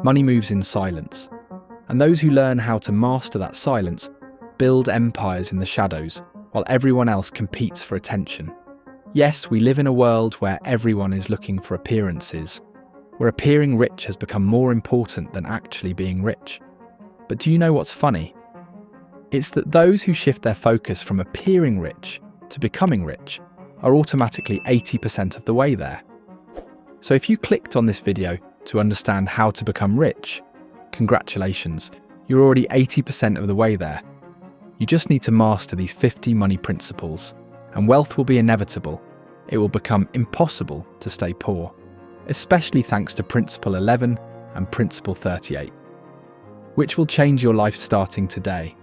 Money moves in silence, and those who learn how to master that silence build empires in the shadows while everyone else competes for attention. Yes, we live in a world where everyone is looking for appearances, where appearing rich has become more important than actually being rich. But do you know what's funny? It's that those who shift their focus from appearing rich to becoming rich are automatically 80% of the way there. So if you clicked on this video to understand how to become rich, congratulations, you're already 80% of the way there. You just need to master these 50 money principles, and wealth will be inevitable. It will become impossible to stay poor, especially thanks to Principle 11 and Principle 38, which will change your life starting today.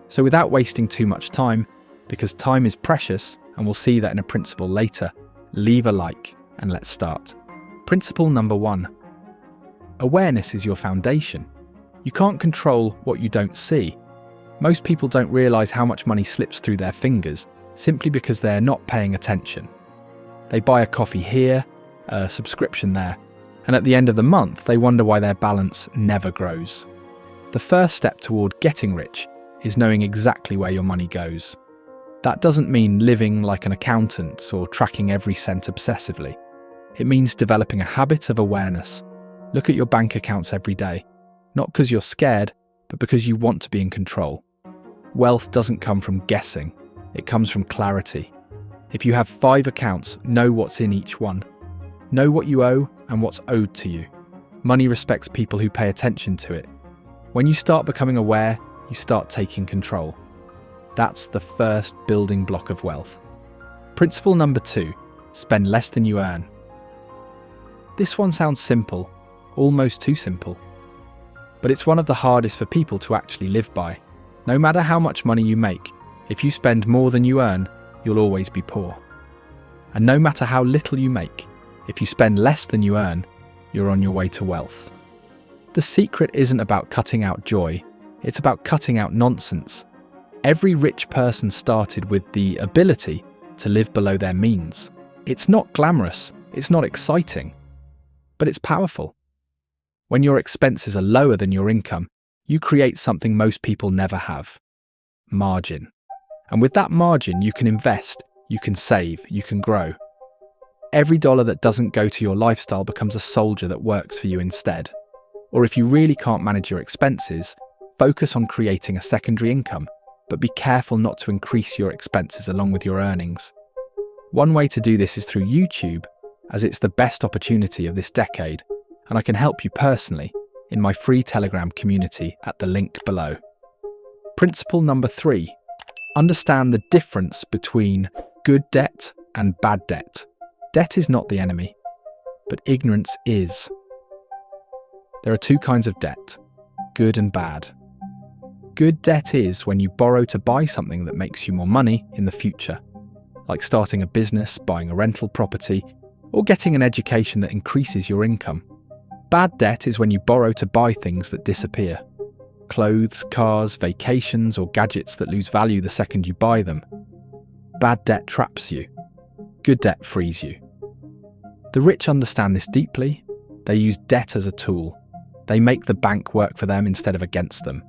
So without wasting too much time, because time is precious, and we'll see that in a principle later, leave a like and let's start. Principle number 1. Awareness is your foundation. You can't control what you don't see. Most people don't realize how much money slips through their fingers simply because they're not paying attention. They buy a coffee here, a subscription there, and at the end of the month, they wonder why their balance never grows. The first step toward getting rich is knowing exactly where your money goes. That doesn't mean living like an accountant or tracking every cent obsessively. It means developing a habit of awareness. Look at your bank accounts every day, not because you're scared, but because you want to be in control. Wealth doesn't come from guessing, it comes from clarity. If you have 5 accounts, know what's in each one. Know what you owe and what's owed to you. Money respects people who pay attention to it. When you start becoming aware, you start taking control. That's the first building block of wealth. Principle number 2, spend less than you earn. This one sounds simple, almost too simple. But it's one of the hardest for people to actually live by. No matter how much money you make, if you spend more than you earn, you'll always be poor. And no matter how little you make, if you spend less than you earn, you're on your way to wealth. The secret isn't about cutting out joy, it's about cutting out nonsense. Every rich person started with the ability to live below their means. It's not glamorous, it's not exciting, but it's powerful. When your expenses are lower than your income, you create something most people never have: margin. And with that margin, you can invest, you can save, you can grow. Every dollar that doesn't go to your lifestyle becomes a soldier that works for you instead. Or if you really can't manage your expenses, focus on creating a secondary income, but be careful not to increase your expenses along with your earnings. One way to do this is through YouTube, as it's the best opportunity of this decade, and I can help you personally in my free Telegram community at the link below. Principle number 3. Understand the difference between good debt and bad debt. Debt is not the enemy, but ignorance is. There are 2 kinds of debt, good and bad. Good debt is when you borrow to buy something that makes you more money in the future, like starting a business, buying a rental property, or getting an education that increases your income. Bad debt is when you borrow to buy things that disappear. Clothes, cars, vacations, or gadgets that lose value the second you buy them. Bad debt traps you. Good debt frees you. The rich understand this deeply. They use debt as a tool. They make the bank work for them instead of against them.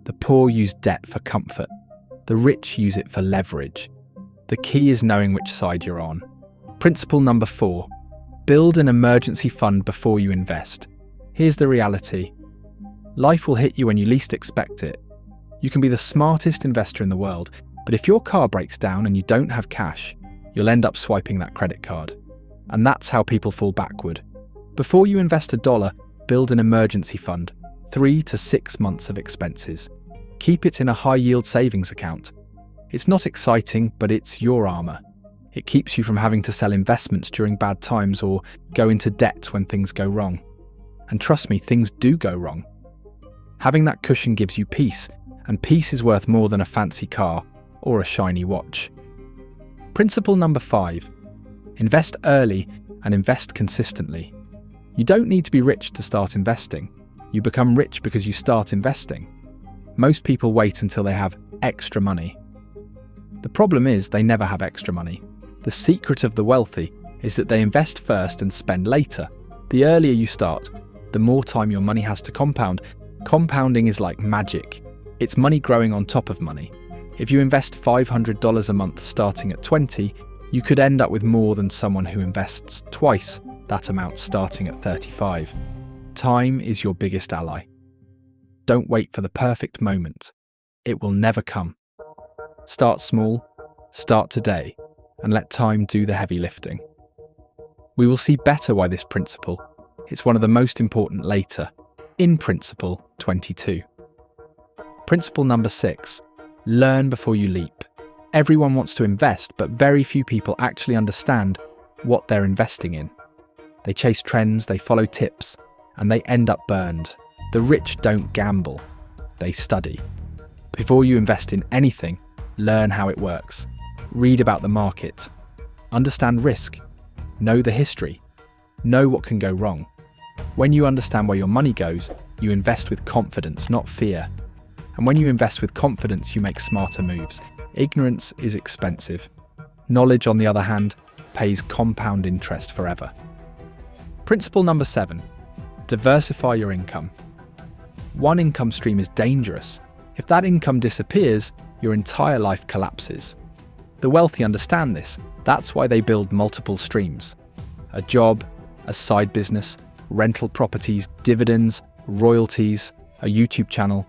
The poor use debt for comfort. The rich use it for leverage. The key is knowing which side you're on. Principle number 4. Build an emergency fund before you invest. Here's the reality. Life will hit you when you least expect it. You can be the smartest investor in the world, but if your car breaks down and you don't have cash, you'll end up swiping that credit card. And that's how people fall backward. Before you invest $1, build an emergency fund, 3 to 6 months of expenses. Keep it in a high-yield savings account. It's not exciting, but it's your armor. It keeps you from having to sell investments during bad times or go into debt when things go wrong. And trust me, things do go wrong. Having that cushion gives you peace, and peace is worth more than a fancy car or a shiny watch. Principle number 5. Invest early and invest consistently. You don't need to be rich to start investing. You become rich because you start investing. Most people wait until they have extra money. The problem is they never have extra money. The secret of the wealthy is that they invest first and spend later. The earlier you start, the more time your money has to compound. Compounding is like magic. It's money growing on top of money. If you invest $500 a month starting at 20, you could end up with more than someone who invests twice that amount starting at 35. Time is your biggest ally. Don't wait for the perfect moment. It will never come. Start small, start today, and let time do the heavy lifting. We will see better why this principle. It's one of the most important later, in Principle 22. Principle number 6. Learn before you leap. Everyone wants to invest, but very few people actually understand what they're investing in. They chase trends, they follow tips, and they end up burned. The rich don't gamble, they study. Before you invest in anything, learn how it works. Read about the market. Understand risk. Know the history. Know what can go wrong. When you understand where your money goes, you invest with confidence, not fear. And when you invest with confidence, you make smarter moves. Ignorance is expensive. Knowledge, on the other hand, pays compound interest forever. Principle number 7. Diversify your income. One income stream is dangerous. If that income disappears, your entire life collapses. The wealthy understand this. That's why they build multiple streams. A job, a side business, rental properties, dividends, royalties, a YouTube channel.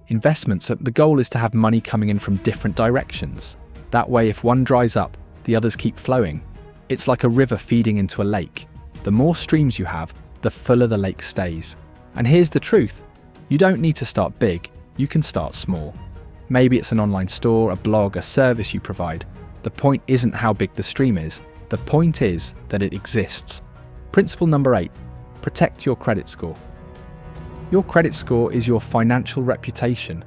Investments, the goal is to have money coming in from different directions. That way, if one dries up, the others keep flowing. It's like a river feeding into a lake. The more streams you have, the fuller the lake stays. And here's the truth. You don't need to start big, you can start small. Maybe it's an online store, a blog, a service you provide. The point isn't how big the stream is. The point is that it exists. Principle number 8. Protect your credit score. Your credit score is your financial reputation.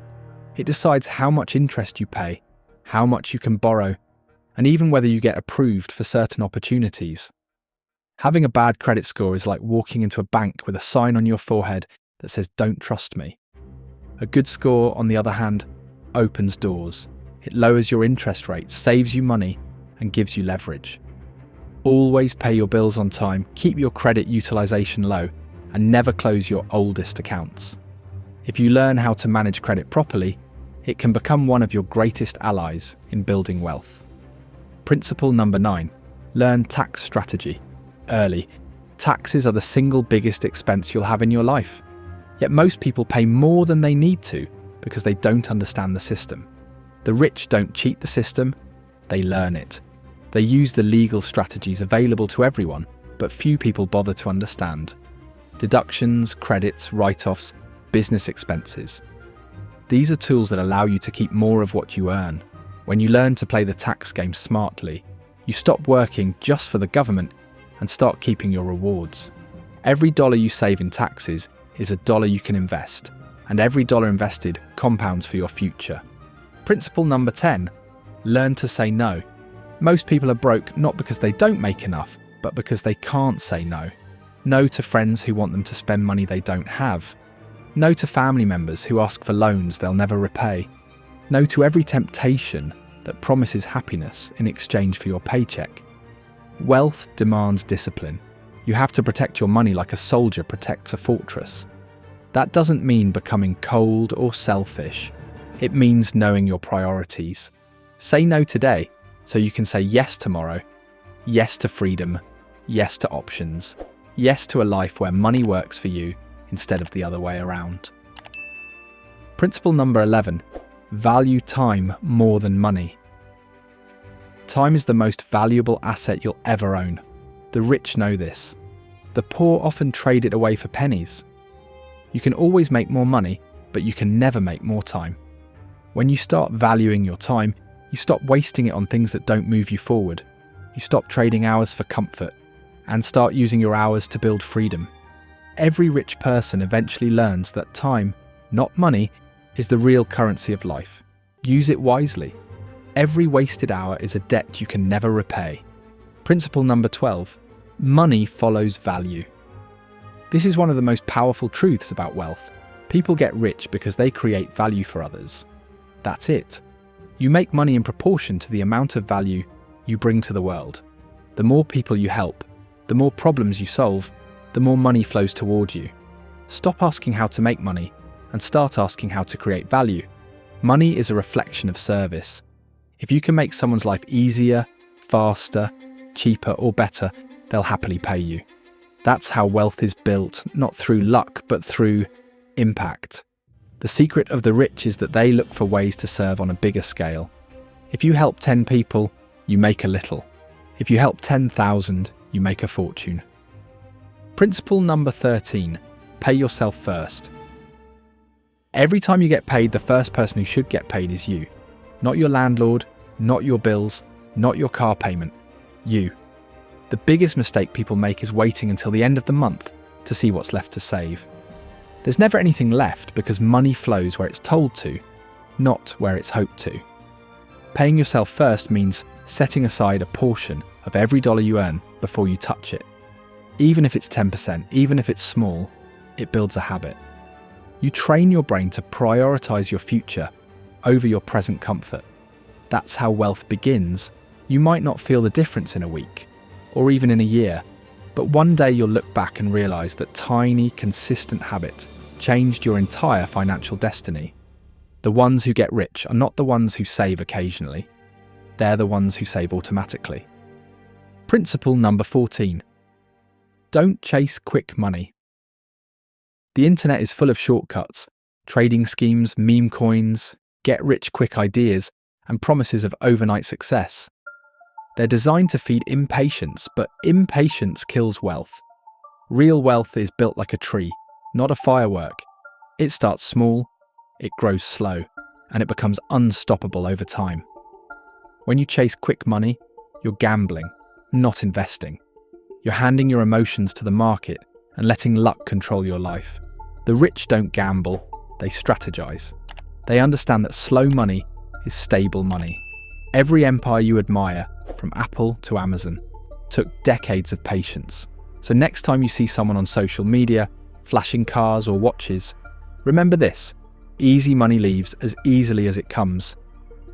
It decides how much interest you pay, how much you can borrow, and even whether you get approved for certain opportunities. Having a bad credit score is like walking into a bank with a sign on your forehead that says, "Don't trust me." A good score, on the other hand, opens doors. It lowers your interest rates, saves you money, and gives you leverage. Always pay your bills on time, keep your credit utilization low, and never close your oldest accounts. If you learn how to manage credit properly, it can become one of your greatest allies in building wealth. Principle number 9. Learn tax strategy. Early. Taxes are the single biggest expense you'll have in your life. Yet most people pay more than they need to because they don't understand the system. The rich don't cheat the system, they learn it. They use the legal strategies available to everyone, but few people bother to understand. Deductions, credits, write-offs, business expenses. These are tools that allow you to keep more of what you earn. When you learn to play the tax game smartly, you stop working just for the government and start keeping your rewards. Every dollar you save in taxes is a dollar you can invest, and every dollar invested compounds for your future. Principle number 10. Learn to say no. Most people are broke not because they don't make enough, but because they can't say no. No to friends who want them to spend money they don't have. No to family members who ask for loans they'll never repay. No to every temptation that promises happiness in exchange for your paycheck. Wealth demands discipline. You have to protect your money like a soldier protects a fortress. That doesn't mean becoming cold or selfish. It means knowing your priorities. Say no today so you can say yes tomorrow. Yes to freedom. Yes to options. Yes to a life where money works for you instead of the other way around. Principle number 11. Value time more than money. Time is the most valuable asset you'll ever own. The rich know this. The poor often trade it away for pennies. You can always make more money, but you can never make more time. When you start valuing your time, you stop wasting it on things that don't move you forward. You stop trading hours for comfort and start using your hours to build freedom. Every rich person eventually learns that time, not money, is the real currency of life. Use it wisely. Every wasted hour is a debt you can never repay. Principle number 12. Money follows value. This is one of the most powerful truths about wealth. People get rich because they create value for others. That's it. You make money in proportion to the amount of value you bring to the world. The more people you help, the more problems you solve, the more money flows toward you. Stop asking how to make money and start asking how to create value. Money is a reflection of service. If you can make someone's life easier, faster, cheaper, or better, they'll happily pay you. That's how wealth is built, not through luck, but through impact. The secret of the rich is that they look for ways to serve on a bigger scale. If you help 10 people, you make a little. If you help 10,000, you make a fortune. Principle number 13, pay yourself first. Every time you get paid, the first person who should get paid is you. Not your landlord, not your bills, not your car payment. You. The biggest mistake people make is waiting until the end of the month to see what's left to save. There's never anything left because money flows where it's told to, not where it's hoped to. Paying yourself first means setting aside a portion of every dollar you earn before you touch it. Even if it's 10%, even if it's small, it builds a habit. You train your brain to prioritize your future over your present comfort. That's how wealth begins. You might not feel the difference in a week, or even in a year, but one day you'll look back and realize that tiny, consistent habits changed your entire financial destiny. The ones who get rich are not the ones who save occasionally. They're the ones who save automatically. Principle number 14. Don't chase quick money. The internet is full of shortcuts, trading schemes, meme coins, get-rich-quick ideas, and promises of overnight success. They're designed to feed impatience, but impatience kills wealth. Real wealth is built like a tree, not a firework. It starts small, it grows slow, and it becomes unstoppable over time. When you chase quick money, you're gambling, not investing. You're handing your emotions to the market and letting luck control your life. The rich don't gamble, they strategize. They understand that slow money is stable money. Every empire you admire, from Apple to Amazon, took decades of patience. So next time you see someone on social media, flashing cars or watches, remember this: easy money leaves as easily as it comes.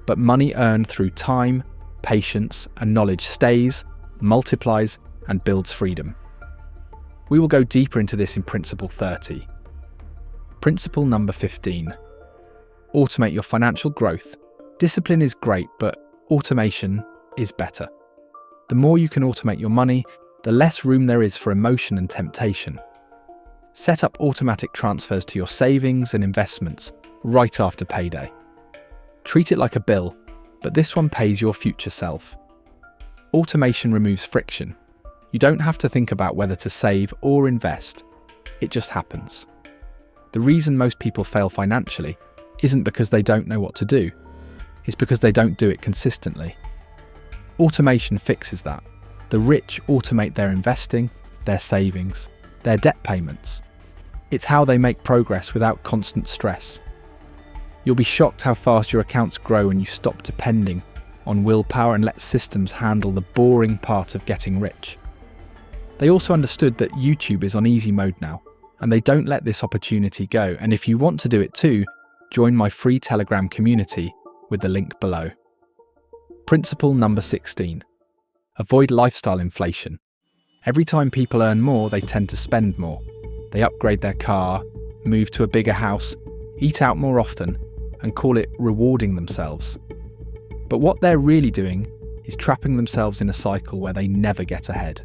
But money earned through time, patience, and knowledge stays, multiplies, and builds freedom. We will go deeper into this in Principle 30. Principle number 15. Automate your financial growth. Discipline is great, but automation is better. The more you can automate your money, the less room there is for emotion and temptation. Set up automatic transfers to your savings and investments right after payday. Treat it like a bill, but this one pays your future self. Automation removes friction. You don't have to think about whether to save or invest. It just happens. The reason most people fail financially isn't because they don't know what to do. It's because they don't do it consistently. Automation fixes that. The rich automate their investing, their savings, their debt payments. It's how they make progress without constant stress. You'll be shocked how fast your accounts grow when you stop depending on willpower and let systems handle the boring part of getting rich. They also understood that YouTube is on easy mode now, and they don't let this opportunity go. And if you want to do it too, join my free Telegram community with the link below. Principle number 16. Avoid lifestyle inflation. Every time people earn more, they tend to spend more. They upgrade their car, move to a bigger house, eat out more often, and call it rewarding themselves. But what they're really doing is trapping themselves in a cycle where they never get ahead.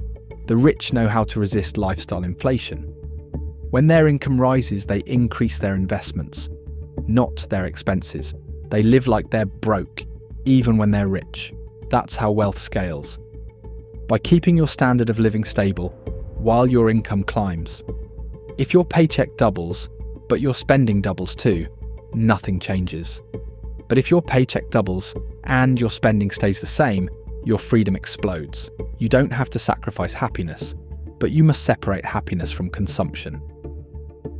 The rich know how to resist lifestyle inflation. When their income rises, they increase their investments, not their expenses. They live like they're broke, even when they're rich. That's how wealth scales. By keeping your standard of living stable while your income climbs. If your paycheck doubles, but your spending doubles too, nothing changes. But if your paycheck doubles and your spending stays the same, your freedom explodes. You don't have to sacrifice happiness, but you must separate happiness from consumption.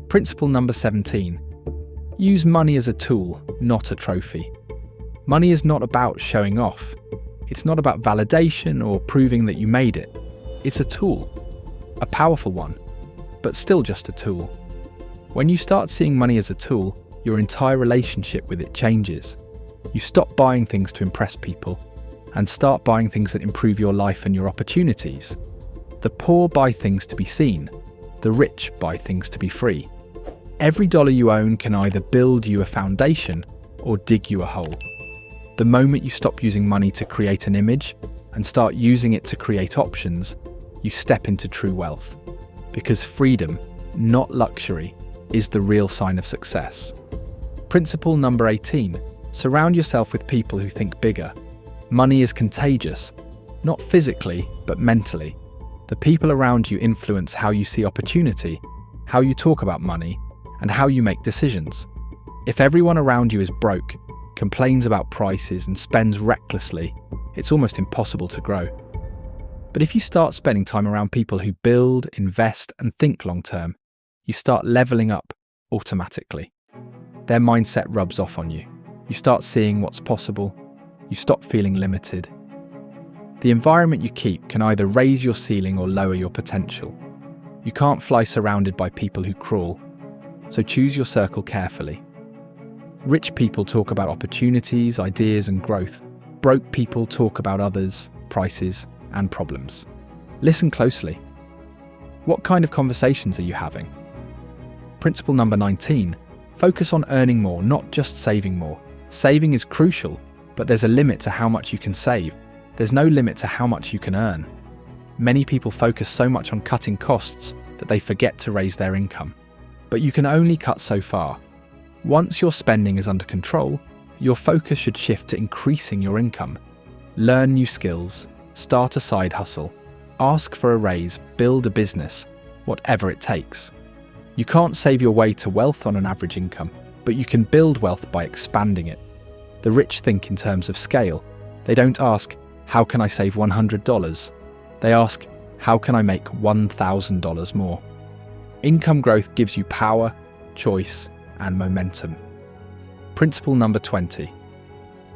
Principle number 17. Use money as a tool, not a trophy. Money is not about showing off. It's not about validation or proving that you made it. It's a tool, a powerful one, but still just a tool. When you start seeing money as a tool, your entire relationship with it changes. You stop buying things to impress people and start buying things that improve your life and your opportunities. The poor buy things to be seen. The rich buy things to be free. Every dollar you own can either build you a foundation or dig you a hole. The moment you stop using money to create an image and start using it to create options, you step into true wealth. Because freedom, not luxury, is the real sign of success. Principle number 18. Surround yourself with people who think bigger. Money is contagious, not physically, but mentally. The people around you influence how you see opportunity, how you talk about money, and how you make decisions. If everyone around you is broke, complains about prices, and spends recklessly, it's almost impossible to grow. But if you start spending time around people who build, invest, and think long-term, you start leveling up automatically. Their mindset rubs off on you. You start seeing what's possible. You stop feeling limited. The environment you keep can either raise your ceiling or lower your potential. You can't fly surrounded by people who crawl, so choose your circle carefully. Rich people talk about opportunities, ideas, and growth. Broke people talk about others, prices, and problems. Listen closely. What kind of conversations are you having? Principle number 19. Focus on earning more, not just saving more. Saving is crucial, but there's a limit to how much you can save. There's no limit to how much you can earn. Many people focus so much on cutting costs that they forget to raise their income. But you can only cut so far. Once your spending is under control, your focus should shift to increasing your income. Learn new skills, start a side hustle, ask for a raise, build a business, whatever it takes. You can't save your way to wealth on an average income, but you can build wealth by expanding it. The rich think in terms of scale. They don't ask, how can I save $100? They ask, how can I make $1,000 more? Income growth gives you power, choice, and momentum. Principle number 20.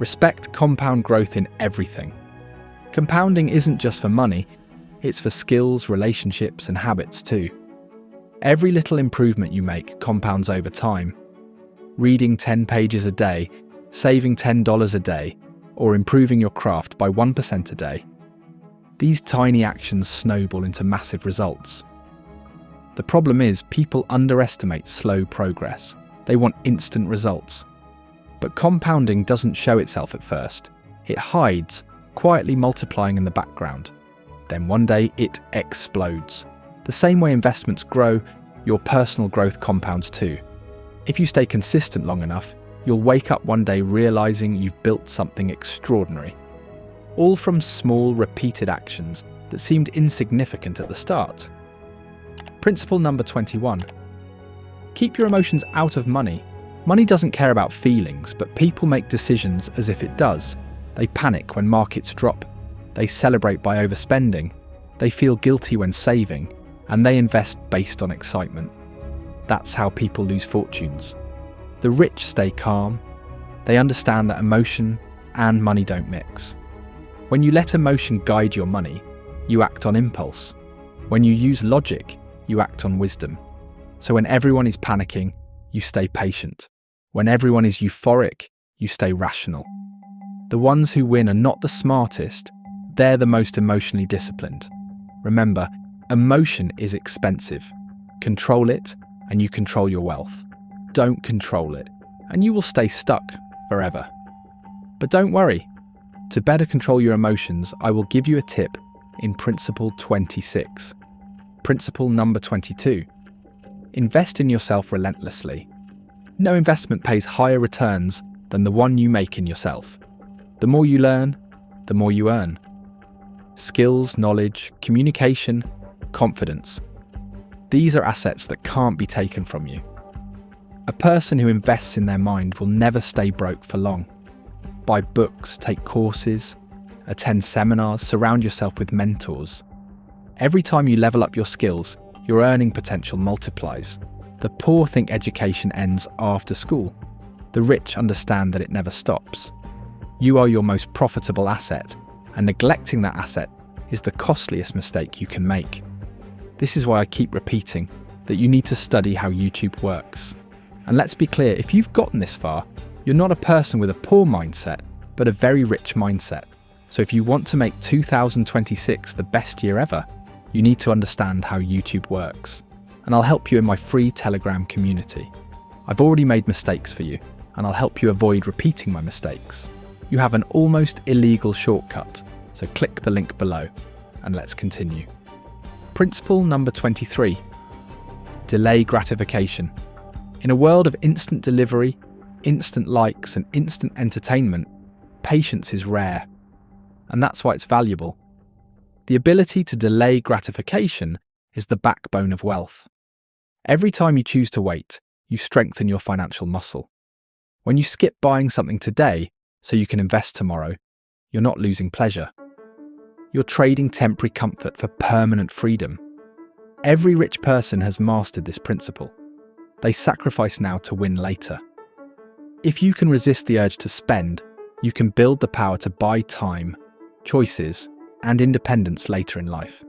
Respect compound growth in everything. Compounding isn't just for money, it's for skills, relationships, and habits too. Every little improvement you make compounds over time. Reading 10 pages a day, saving $10 a day, or improving your craft by 1% a day. These tiny actions snowball into massive results. The problem is, people underestimate slow progress. They want instant results. But compounding doesn't show itself at first. It hides, quietly multiplying in the background. Then one day it explodes. The same way investments grow, your personal growth compounds too. If you stay consistent long enough, you'll wake up one day realizing you've built something extraordinary. All from small, repeated actions that seemed insignificant at the start. Principle number 21. Keep your emotions out of money. Money doesn't care about feelings, but people make decisions as if it does. They panic when markets drop. They celebrate by overspending. They feel guilty when saving. And they invest based on excitement. That's how people lose fortunes. The rich stay calm. They understand that emotion and money don't mix. When you let emotion guide your money, you act on impulse. When you use logic, you act on wisdom. So when everyone is panicking, you stay patient. When everyone is euphoric, you stay rational. The ones who win are not the smartest, they're the most emotionally disciplined. Remember, emotion is expensive. Control it, and you control your wealth. Don't control it, and you will stay stuck forever. But don't worry. To better control your emotions, I will give you a tip in Principle 26. Principle number 22. Invest in yourself relentlessly. No investment pays higher returns than the one you make in yourself. The more you learn, the more you earn. Skills, knowledge, communication, confidence. These are assets that can't be taken from you. A person who invests in their mind will never stay broke for long. Buy books, take courses, attend seminars, surround yourself with mentors. Every time you level up your skills, your earning potential multiplies. The poor think education ends after school. The rich understand that it never stops. You are your most profitable asset, and neglecting that asset is the costliest mistake you can make. This is why I keep repeating that you need to study how YouTube works. And let's be clear, if you've gotten this far, you're not a person with a poor mindset, but a very rich mindset. So if you want to make 2026 the best year ever, you need to understand how YouTube works. And I'll help you in my free Telegram community. I've already made mistakes for you, and I'll help you avoid repeating my mistakes. You have an almost illegal shortcut, so click the link below, and let's continue. Principle number 23. Delay gratification. In a world of instant delivery, instant likes, and instant entertainment, patience is rare. And that's why it's valuable. The ability to delay gratification is the backbone of wealth. Every time you choose to wait, you strengthen your financial muscle. When you skip buying something today so you can invest tomorrow, you're not losing pleasure. You're trading temporary comfort for permanent freedom. Every rich person has mastered this principle. They sacrifice now to win later. If you can resist the urge to spend, you can build the power to buy time, choices, and independence later in life.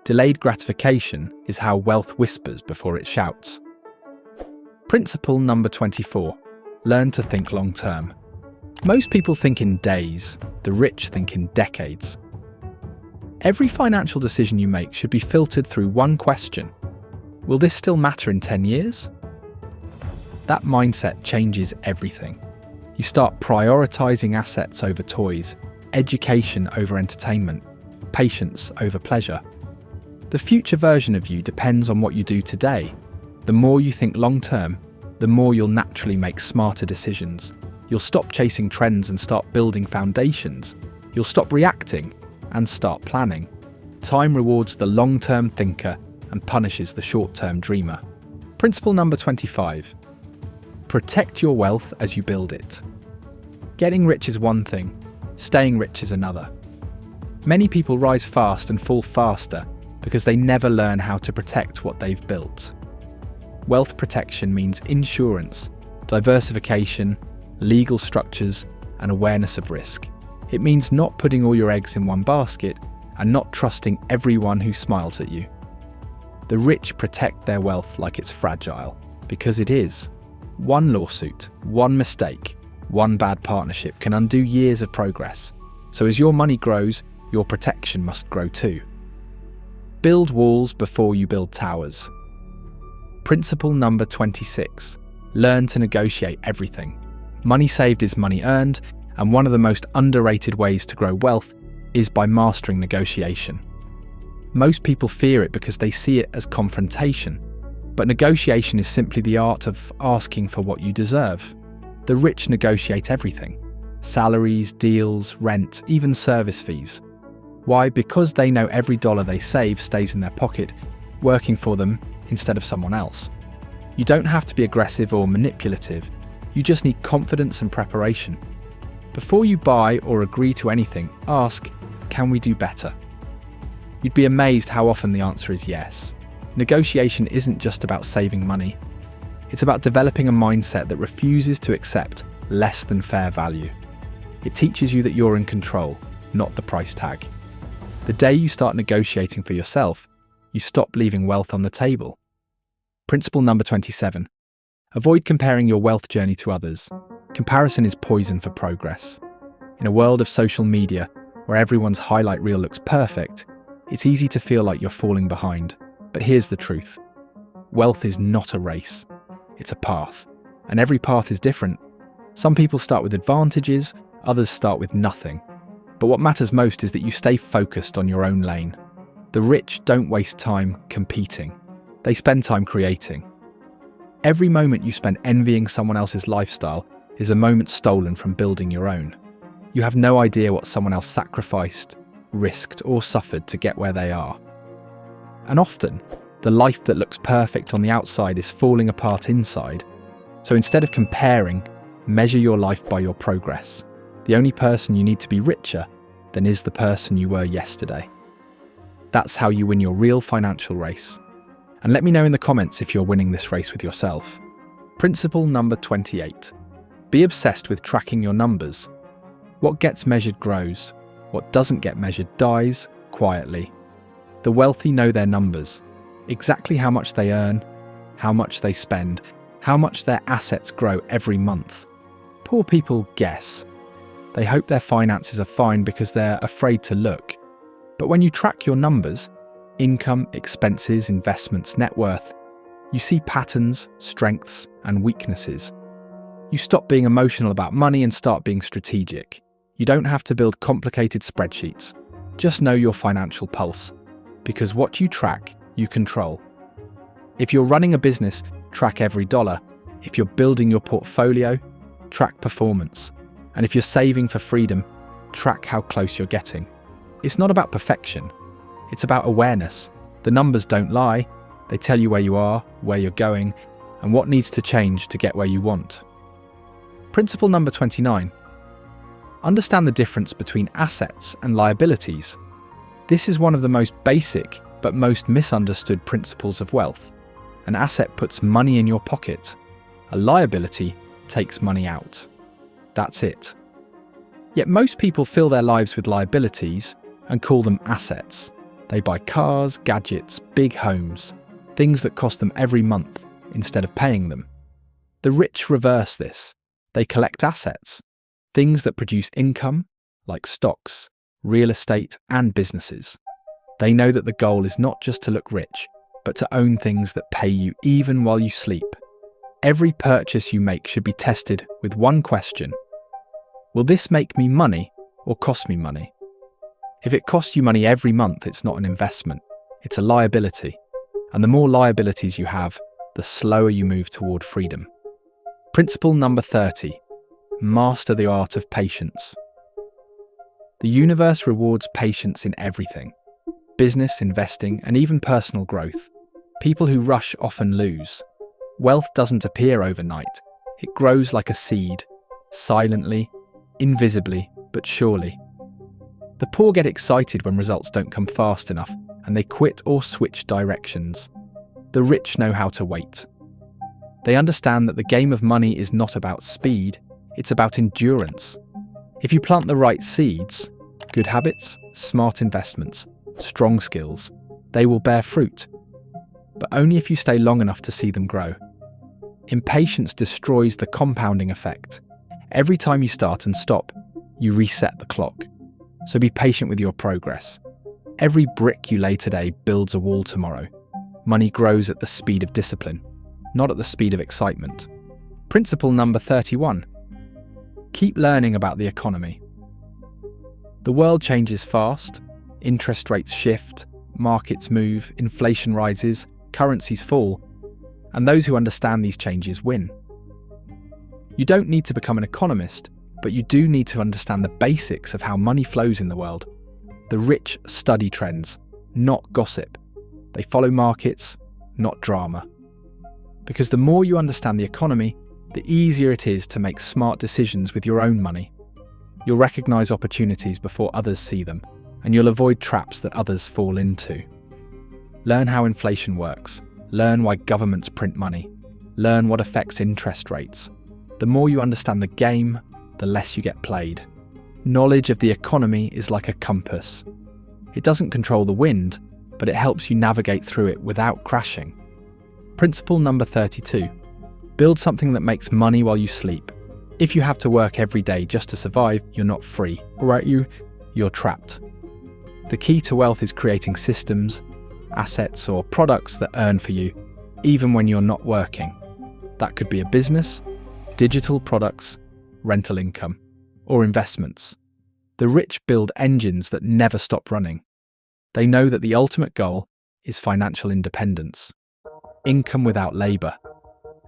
Delayed gratification is how wealth whispers before it shouts. Principle number 24. Learn to think long term. Most people think in days, the rich think in decades. Every financial decision you make should be filtered through one question. Will this still matter in 10 years? That mindset changes everything. You start prioritizing assets over toys, education over entertainment, patience over pleasure. The future version of you depends on what you do today. The more you think long term, the more you'll naturally make smarter decisions. You'll stop chasing trends and start building foundations. You'll stop reacting and start planning. Time rewards the long-term thinker and punishes the short-term dreamer. Principle number 25. Protect your wealth as you build it. Getting rich is one thing, staying rich is another. Many people rise fast and fall faster because they never learn how to protect what they've built. Wealth protection means insurance, diversification, legal structures, and awareness of risk. It means not putting all your eggs in one basket and not trusting everyone who smiles at you. The rich protect their wealth like it's fragile, because it is. One lawsuit, one mistake, one bad partnership can undo years of progress. So as your money grows, your protection must grow too. Build walls before you build towers. Principle number 26. Learn to negotiate everything. Money saved is money earned, and one of the most underrated ways to grow wealth is by mastering negotiation. Most people fear it because they see it as confrontation, but negotiation is simply the art of asking for what you deserve. The rich negotiate everything: salaries, deals, rent, even service fees. Why? Because they know every dollar they save stays in their pocket, working for them instead of someone else. You don't have to be aggressive or manipulative, you just need confidence and preparation. Before you buy or agree to anything, ask, can we do better? You'd be amazed how often the answer is yes. Negotiation isn't just about saving money. It's about developing a mindset that refuses to accept less than fair value. It teaches you that you're in control, not the price tag. The day you start negotiating for yourself, you stop leaving wealth on the table. Principle number 27. Avoid comparing your wealth journey to others. Comparison is poison for progress. In a world of social media, where everyone's highlight reel looks perfect, it's easy to feel like you're falling behind. But here's the truth. Wealth is not a race. It's a path. And every path is different. Some people start with advantages, others start with nothing. But what matters most is that you stay focused on your own lane. The rich don't waste time competing. They spend time creating. Every moment you spend envying someone else's lifestyle is a moment stolen from building your own. You have no idea what someone else sacrificed, risked, or suffered to get where they are. And often, the life that looks perfect on the outside is falling apart inside. So instead of comparing, measure your life by your progress. The only person you need to be richer than is the person you were yesterday. That's how you win your real financial race. And let me know in the comments if you're winning this race with yourself. Principle number 28. Be obsessed with tracking your numbers. What gets measured grows. What doesn't get measured dies quietly. The wealthy know their numbers, exactly how much they earn, how much they spend, how much their assets grow every month. Poor people guess. They hope their finances are fine because they're afraid to look. But when you track your numbers, income, expenses, investments, net worth, You see patterns, strengths, and weaknesses. You stop being emotional about money and start being strategic. You don't have to build complicated spreadsheets. Just know your financial pulse, because what you track, you control. If you're running a business, track every dollar. If you're building your portfolio, track performance. And if you're saving for freedom, track how close you're getting. It's not about perfection. It's about awareness. The numbers don't lie. They tell you where you are, where you're going, and what needs to change to get where you want. Principle number 29. Understand the difference between assets and liabilities. This is one of the most basic but most misunderstood principles of wealth. An asset puts money in your pocket. A liability takes money out. That's it. Yet most people fill their lives with liabilities and call them assets. They buy cars, gadgets, big homes, things that cost them every month instead of paying them. The rich reverse this. They collect assets, things that produce income, like stocks, real estate, and businesses. They know that the goal is not just to look rich, but to own things that pay you even while you sleep. Every purchase you make should be tested with one question. Will this make me money or cost me money? If it costs you money every month, it's not an investment, it's a liability. And the more liabilities you have, the slower you move toward freedom. Principle number 30. Master the art of patience. The universe rewards patience in everything. Business, investing, and even personal growth. People who rush often lose. Wealth doesn't appear overnight. It grows like a seed, silently, invisibly, but surely. The poor get excited when results don't come fast enough, and they quit or switch directions. The rich know how to wait. They understand that the game of money is not about speed, it's about endurance. If you plant the right seeds, good habits, smart investments, strong skills, they will bear fruit. But only if you stay long enough to see them grow. Impatience destroys the compounding effect. Every time you start and stop, you reset the clock. So be patient with your progress. Every brick you lay today builds a wall tomorrow. Money grows at the speed of discipline, not at the speed of excitement. Principle number 31. Keep learning about the economy. The world changes fast. Interest rates shift, markets move, inflation rises, currencies fall, and those who understand these changes win. You don't need to become an economist, but you do need to understand the basics of how money flows in the world. The rich study trends, not gossip. They follow markets, not drama. Because the more you understand the economy, the easier it is to make smart decisions with your own money. You'll recognize opportunities before others see them, and you'll avoid traps that others fall into. Learn how inflation works. Learn why governments print money. Learn what affects interest rates. The more you understand the game, the less you get played. Knowledge of the economy is like a compass. It doesn't control the wind, but it helps you navigate through it without crashing. Principle number 32. Build something that makes money while you sleep. If you have to work every day just to survive, you're not free. Or you're trapped. The key to wealth is creating systems, assets, or products that earn for you, even when you're not working. That could be a business, digital products, rental income, or investments. The rich build engines that never stop running. They know that the ultimate goal is financial independence. Income without labour.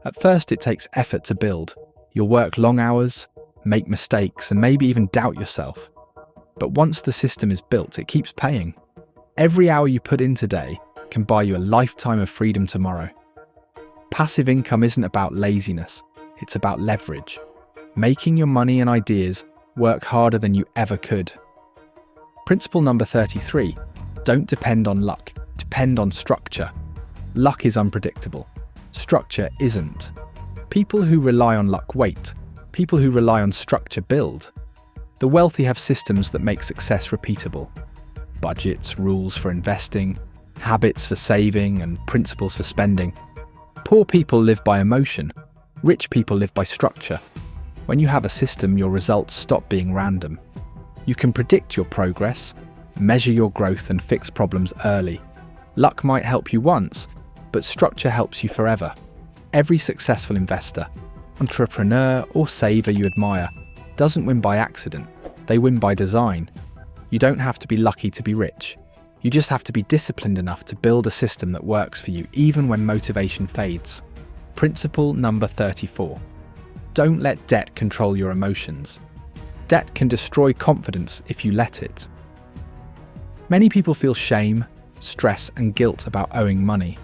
At first, it takes effort to build. You'll work long hours, make mistakes, and maybe even doubt yourself. But once the system is built, it keeps paying. Every hour you put in today can buy you a lifetime of freedom tomorrow. Passive income isn't about laziness, it's about leverage. Making your money and ideas work harder than you ever could. Principle number 33. Don't depend on luck, depend on structure. Luck is unpredictable. Structure isn't. People who rely on luck wait. People who rely on structure build. The wealthy have systems that make success repeatable. Budgets, rules for investing, habits for saving, and principles for spending. Poor people live by emotion. Rich people live by structure. When you have a system, your results stop being random. You can predict your progress, measure your growth, and fix problems early. Luck might help you once, but structure helps you forever. Every successful investor, entrepreneur, or saver you admire doesn't win by accident, they win by design. You don't have to be lucky to be rich. You just have to be disciplined enough to build a system that works for you even when motivation fades. Principle number 34. Don't let debt control your emotions. Debt can destroy confidence if you let it. Many people feel shame, stress, and guilt about owing money.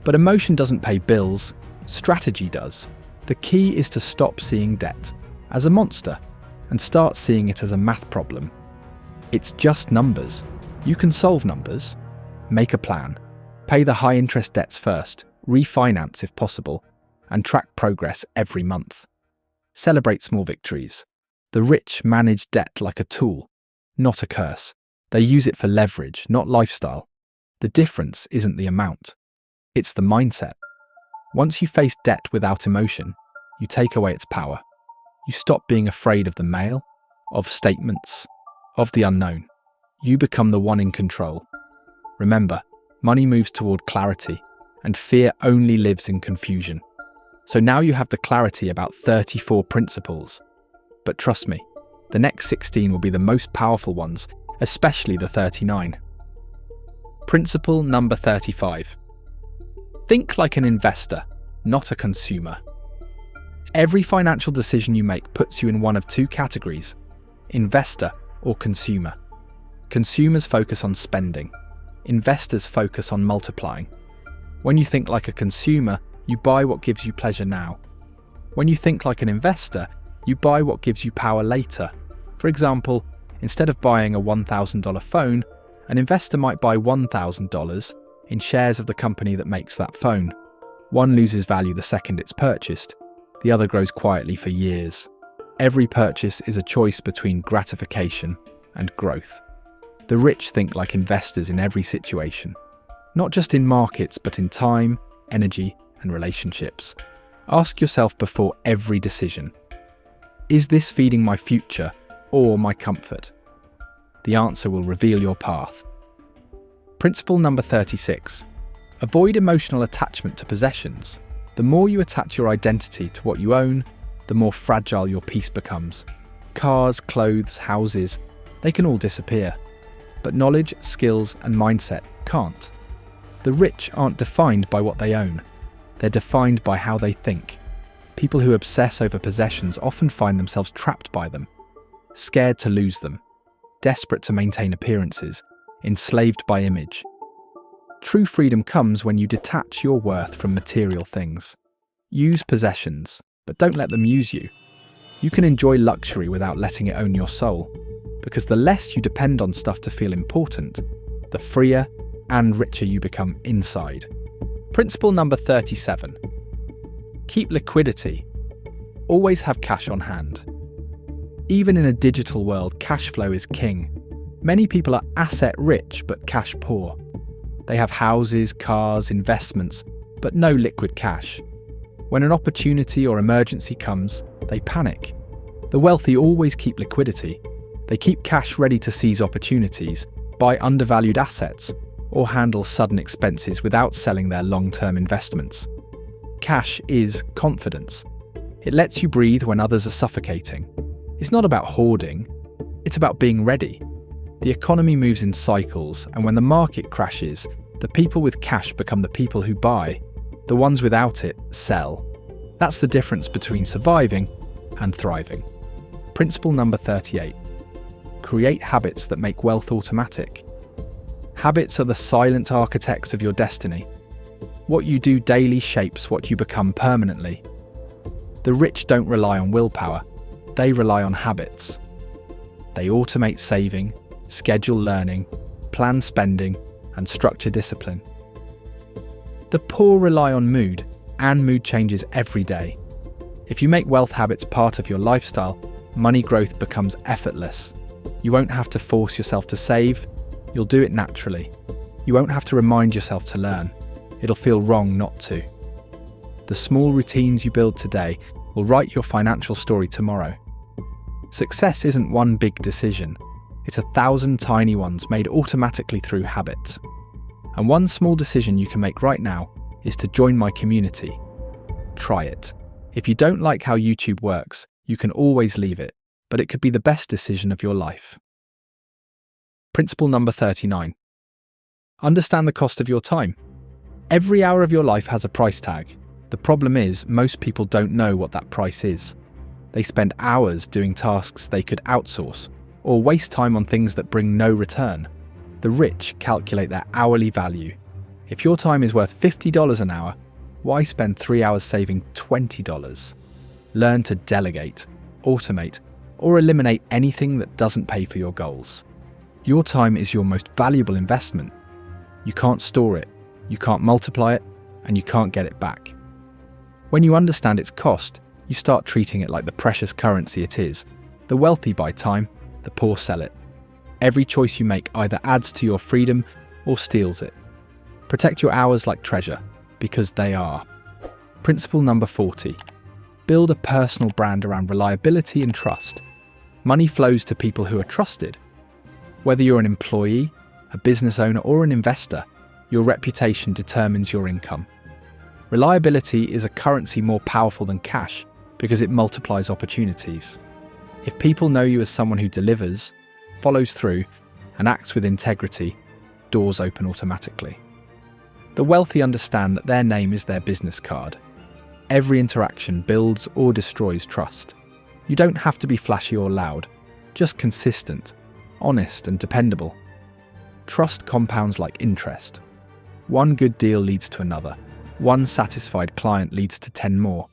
But emotion doesn't pay bills, strategy does. The key is to stop seeing debt as a monster and start seeing it as a math problem. It's just numbers. You can solve numbers. Make a plan. Pay the high-interest debts first, refinance if possible, and track progress every month. Celebrate small victories. The rich manage debt like a tool, not a curse. They use it for leverage, not lifestyle. The difference isn't the amount. It's the mindset. Once you face debt without emotion, you take away its power. You stop being afraid of the mail, of statements, of the unknown. You become the one in control. Remember, money moves toward clarity, and fear only lives in confusion. So now you have the clarity about 34 principles. But trust me, the next 16 will be the most powerful ones, especially the 39. Principle number 35. Think like an investor, not a consumer. Every financial decision you make puts you in one of two categories: investor or consumer. Consumers focus on spending. Investors focus on multiplying. When you think like a consumer, you buy what gives you pleasure now. When you think like an investor, you buy what gives you power later. For example, instead of buying a $1,000 phone, an investor might buy $1,000 in shares of the company that makes that phone. One loses value the second it's purchased. The other grows quietly for years. Every purchase is a choice between gratification and growth. The rich think like investors in every situation, not just in markets, but in time, energy, and relationships. Ask yourself before every decision: is this feeding my future or my comfort? The answer will reveal your path. Principle number 36. Avoid emotional attachment to possessions. The more you attach your identity to what you own, the more fragile your peace becomes. Cars, clothes, houses, they can all disappear. But knowledge, skills, and mindset can't. The rich aren't defined by what they own. They're defined by how they think. People who obsess over possessions often find themselves trapped by them, scared to lose them, desperate to maintain appearances, enslaved by image. True freedom comes when you detach your worth from material things. Use possessions, but don't let them use you. You can enjoy luxury without letting it own your soul, because the less you depend on stuff to feel important, the freer and richer you become inside. Principle number 37. Keep liquidity. Always have cash on hand. Even in a digital world, cash flow is king. Many people are asset rich but cash poor. They have houses, cars, investments, but no liquid cash. When an opportunity or emergency comes, they panic. The wealthy always keep liquidity. They keep cash ready to seize opportunities, buy undervalued assets, or handle sudden expenses without selling their long-term investments. Cash is confidence. It lets you breathe when others are suffocating. It's not about hoarding, it's about being ready. The economy moves in cycles, and when the market crashes, the people with cash become the people who buy. The ones without it sell. That's the difference between surviving and thriving. Principle number 38. Create habits that make wealth automatic. Habits are the silent architects of your destiny. What you do daily shapes what you become permanently. The rich don't rely on willpower, they rely on habits. They automate saving, schedule learning, plan spending, and structure discipline. The poor rely on mood, and mood changes every day. If you make wealth habits part of your lifestyle, money growth becomes effortless. You won't have to force yourself to save, you'll do it naturally. You won't have to remind yourself to learn. It'll feel wrong not to. The small routines you build today will write your financial story tomorrow. Success isn't one big decision. It's 1,000 tiny ones made automatically through habit. And one small decision you can make right now is to join my community. Try it. If you don't like how YouTube works, you can always leave it, but it could be the best decision of your life. Principle number 39. Understand the cost of your time. Every hour of your life has a price tag. The problem is, most people don't know what that price is. They spend hours doing tasks they could outsource, or waste time on things that bring no return. The rich calculate their hourly value. If your time is worth $50 an hour, why spend 3 hours saving $20? Learn to delegate, automate, or eliminate anything that doesn't pay for your goals. Your time is your most valuable investment. You can't store it, you can't multiply it, and you can't get it back. When you understand its cost, you start treating it like the precious currency it is. The wealthy buy time, the poor sell it. Every choice you make either adds to your freedom or steals it. Protect your hours like treasure, because they are. Principle number 40. Build a personal brand around reliability and trust. Money flows to people who are trusted. Whether you're an employee, a business owner, or an investor, your reputation determines your income. Reliability is a currency more powerful than cash because it multiplies opportunities. If people know you as someone who delivers, follows through, and acts with integrity, doors open automatically. The wealthy understand that their name is their business card. Every interaction builds or destroys trust. You don't have to be flashy or loud, just consistent, honest, and dependable. Trust compounds like interest. One good deal leads to another. One satisfied client leads to 10 more.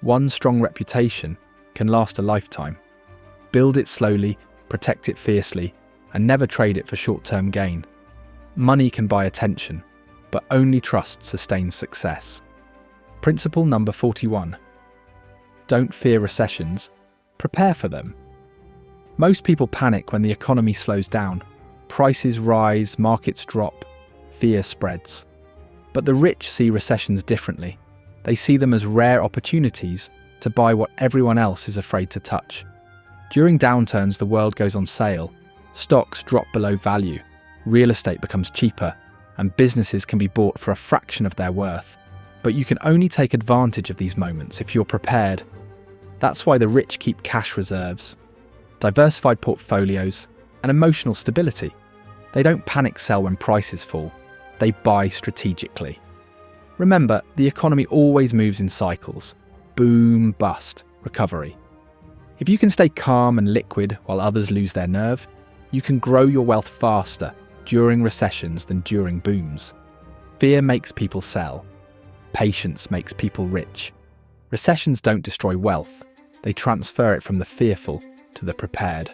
One strong reputation can last a lifetime. Build it slowly, protect it fiercely, and never trade it for short-term gain. Money can buy attention, but only trust sustains success. Principle number 41. Don't fear recessions, prepare for them. Most people panic when the economy slows down. Prices rise, markets drop, fear spreads. But the rich see recessions differently. They see them as rare opportunities to buy what everyone else is afraid to touch. During downturns, the world goes on sale. Stocks drop below value. Real estate becomes cheaper, and businesses can be bought for a fraction of their worth. But you can only take advantage of these moments if you're prepared. That's why the rich keep cash reserves, diversified portfolios, and emotional stability. They don't panic sell when prices fall. They buy strategically. Remember, the economy always moves in cycles. Boom, bust, recovery. If you can stay calm and liquid while others lose their nerve, you can grow your wealth faster during recessions than during booms. Fear makes people sell. Patience makes people rich. Recessions don't destroy wealth. They transfer it from the fearful to the prepared.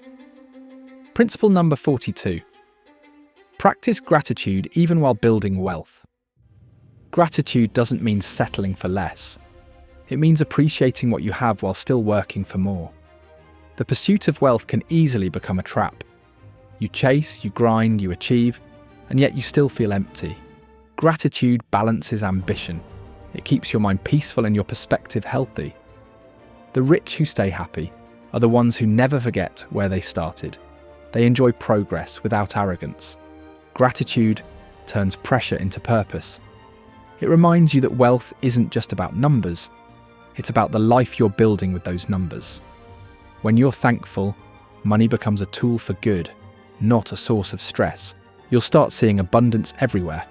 Principle number 42. Practice gratitude even while building wealth. Gratitude doesn't mean settling for less. It means appreciating what you have while still working for more. The pursuit of wealth can easily become a trap. You chase, you grind, you achieve, and yet you still feel empty. Gratitude balances ambition. It keeps your mind peaceful and your perspective healthy. The rich who stay happy are the ones who never forget where they started. They enjoy progress without arrogance. Gratitude turns pressure into purpose. It reminds you that wealth isn't just about numbers. It's about the life you're building with those numbers. When you're thankful, money becomes a tool for good, not a source of stress. You'll start seeing abundance everywhere.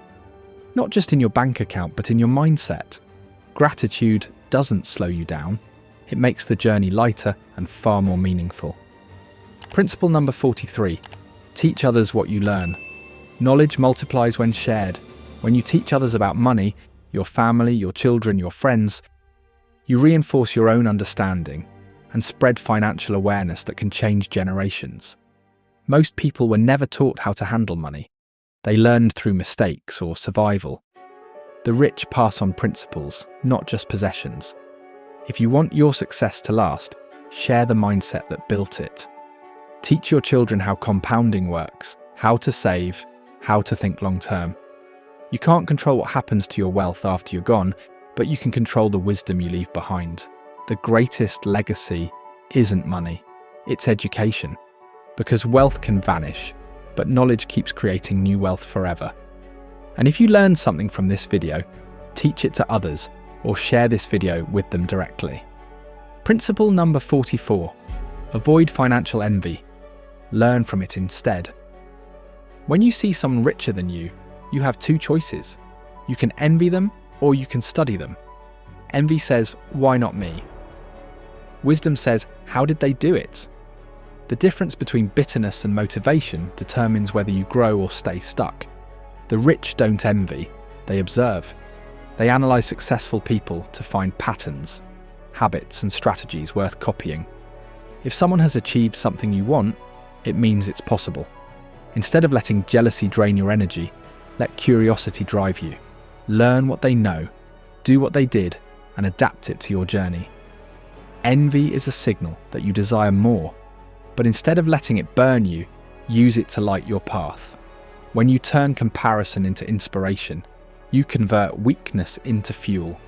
Not just in your bank account, but in your mindset. Gratitude doesn't slow you down. It makes the journey lighter and far more meaningful. Principle number 43. Teach others what you learn. Knowledge multiplies when shared. When you teach others about money, your family, your children, your friends, you reinforce your own understanding and spread financial awareness that can change generations. Most people were never taught how to handle money. They learned through mistakes or survival. The rich pass on principles, not just possessions. If you want your success to last, share the mindset that built it. Teach your children how compounding works, how to save, how to think long-term. You can't control what happens to your wealth after you're gone, but you can control the wisdom you leave behind. The greatest legacy isn't money, it's education. Because wealth can vanish, but knowledge keeps creating new wealth forever. And if you learned something from this video, teach it to others, or share this video with them directly. Principle number 44. Avoid financial envy. Learn from it instead. When you see someone richer than you, you have two choices. You can envy them, or you can study them. Envy says, why not me? Wisdom says, how did they do it? The difference between bitterness and motivation determines whether you grow or stay stuck. The rich don't envy, they observe. They analyze successful people to find patterns, habits, and strategies worth copying. If someone has achieved something you want, it means it's possible. Instead of letting jealousy drain your energy, let curiosity drive you. Learn what they know, do what they did, and adapt it to your journey. Envy is a signal that you desire more, but instead of letting it burn you, use it to light your path. When you turn comparison into inspiration, you convert weakness into fuel.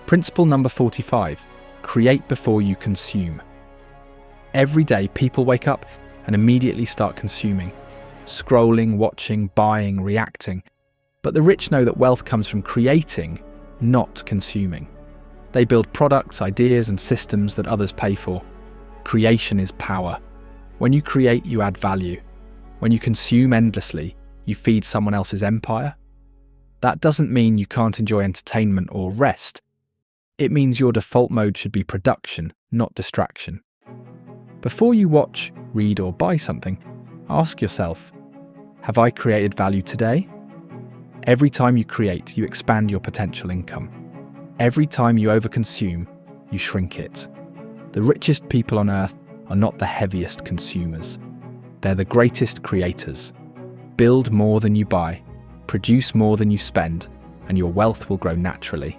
Principle number 45. Create before you consume. Every day, people wake up and immediately start consuming. Scrolling, watching, buying, reacting. But the rich know that wealth comes from creating, not consuming. They build products, ideas, and systems that others pay for. Creation is power. When you create, you add value. When you consume endlessly, you feed someone else's empire. That doesn't mean you can't enjoy entertainment or rest. It means your default mode should be production, not distraction. Before you watch, read, or buy something, ask yourself, have I created value today? Every time you create, you expand your potential income. Every time you overconsume, you shrink it. The richest people on earth are not the heaviest consumers. They're the greatest creators. Build more than you buy, produce more than you spend, and your wealth will grow naturally.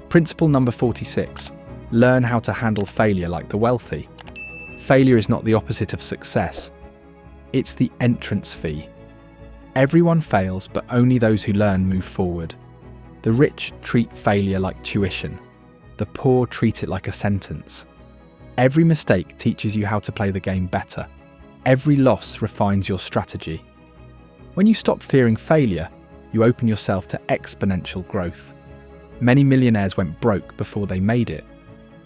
Principle number 46. Learn how to handle failure like the wealthy. Failure is not the opposite of success. It's the entrance fee. Everyone fails, but only those who learn move forward. The rich treat failure like tuition. The poor treat it like a sentence. Every mistake teaches you how to play the game better. Every loss refines your strategy. When you stop fearing failure, you open yourself to exponential growth. Many millionaires went broke before they made it.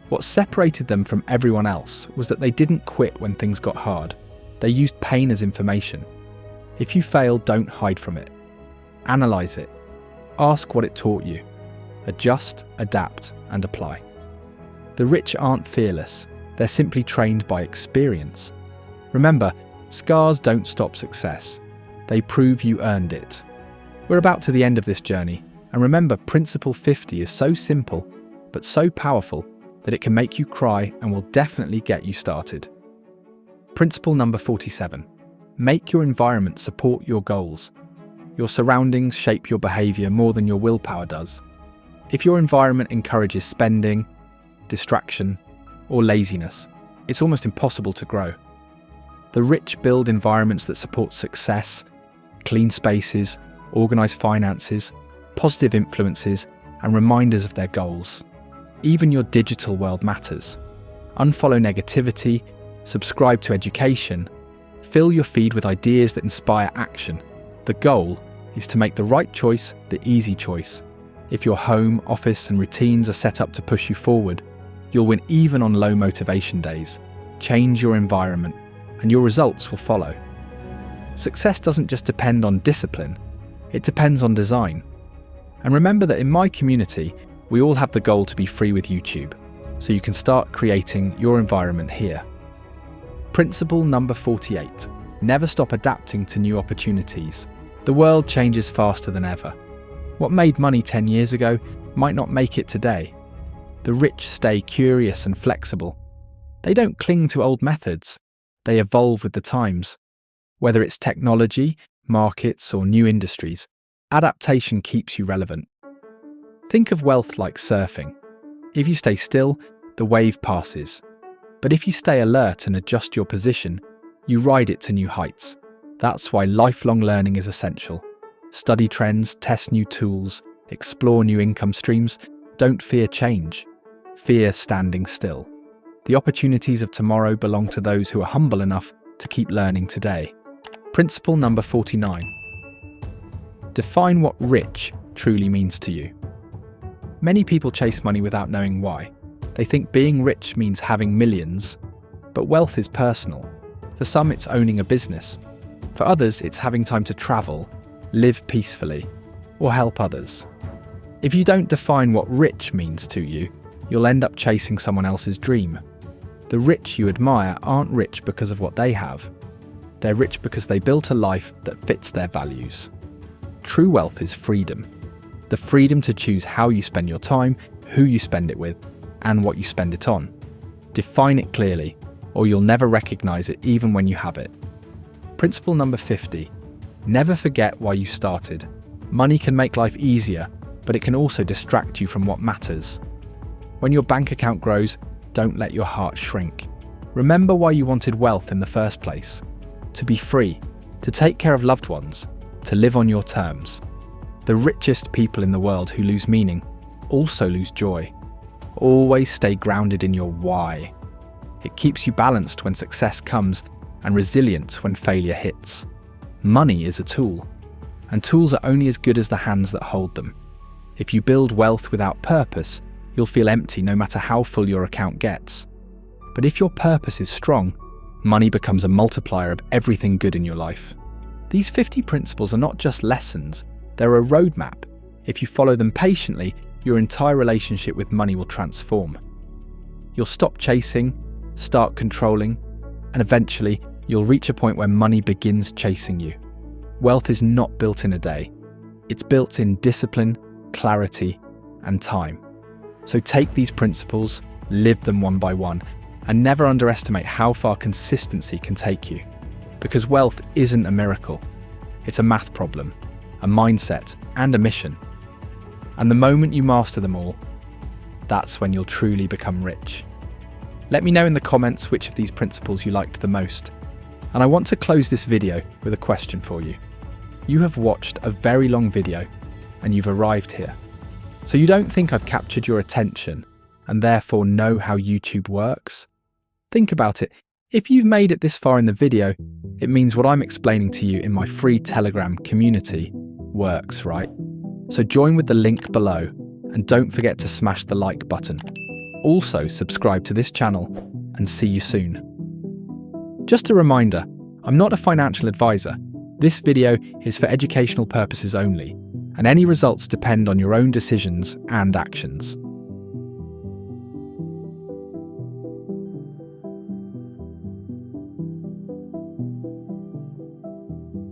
What separated them from everyone else was that they didn't quit when things got hard. They used pain as information. If you fail, don't hide from it. Analyze it. Ask what it taught you. Adjust, adapt, and apply. The rich aren't fearless. They're simply trained by experience. Remember, scars don't stop success. They prove you earned it. We're about to the end of this journey, and remember, Principle 50 is so simple, but so powerful that it can make you cry and will definitely get you started. Principle number 47. Make your environment support your goals. Your surroundings shape your behavior more than your willpower does. If your environment encourages spending, distraction, or laziness, it's almost impossible to grow. The rich build environments that support success, clean spaces, organized finances, positive influences, and reminders of their goals. Even your digital world matters. Unfollow negativity, subscribe to education, fill your feed with ideas that inspire action. The goal is to make the right choice the easy choice. If your home, office, and routines are set up to push you forward, you'll win even on low motivation days. Change your environment, and your results will follow. Success doesn't just depend on discipline, it depends on design. And remember that in my community, we all have the goal to be free with YouTube, so you can start creating your environment here. Principle number 48. Never stop adapting to new opportunities. The world changes faster than ever. What made money 10 years ago might not make it today. The rich stay curious and flexible. They don't cling to old methods. They evolve with the times. Whether it's technology, markets, or new industries, adaptation keeps you relevant. Think of wealth like surfing. If you stay still, the wave passes. But if you stay alert and adjust your position, you ride it to new heights. That's why lifelong learning is essential. Study trends, test new tools, explore new income streams. Don't fear change. Fear standing still. The opportunities of tomorrow belong to those who are humble enough to keep learning today. Principle number 49. Define what rich truly means to you. Many people chase money without knowing why. They think being rich means having millions, but wealth is personal. For some, it's owning a business. For others, it's having time to travel, live peacefully, or help others. If you don't define what rich means to you, you'll end up chasing someone else's dream. The rich you admire aren't rich because of what they have. They're rich because they built a life that fits their values. True wealth is freedom. The freedom to choose how you spend your time, who you spend it with, and what you spend it on. Define it clearly, or you'll never recognize it even when you have it. Principle number 50. Never forget why you started. Money can make life easier, but it can also distract you from what matters. When your bank account grows, don't let your heart shrink. Remember why you wanted wealth in the first place. To be free, to take care of loved ones, to live on your terms. The richest people in the world who lose meaning also lose joy. Always stay grounded in your why. It keeps you balanced when success comes and resilient when failure hits. Money is a tool, and tools are only as good as the hands that hold them. If you build wealth without purpose, you'll feel empty no matter how full your account gets. But if your purpose is strong, money becomes a multiplier of everything good in your life. These 50 principles are not just lessons, they're a roadmap. If you follow them patiently, your entire relationship with money will transform. You'll stop chasing, start controlling, and eventually you'll reach a point where money begins chasing you. Wealth is not built in a day. It's built in discipline, clarity, and time. So take these principles, live them one by one, and never underestimate how far consistency can take you. Because wealth isn't a miracle. It's a math problem, a mindset, and a mission. And the moment you master them all, that's when you'll truly become rich. Let me know in the comments which of these principles you liked the most. And I want to close this video with a question for you. You have watched a very long video and you've arrived here. So you don't think I've captured your attention and therefore know how YouTube works? Think about it. If you've made it this far in the video, it means what I'm explaining to you in my free Telegram community works, right? So join with the link below and don't forget to smash the like button. Also subscribe to this channel and see you soon. Just a reminder, I'm not a financial advisor. This video is for educational purposes only, and any results depend on your own decisions and actions.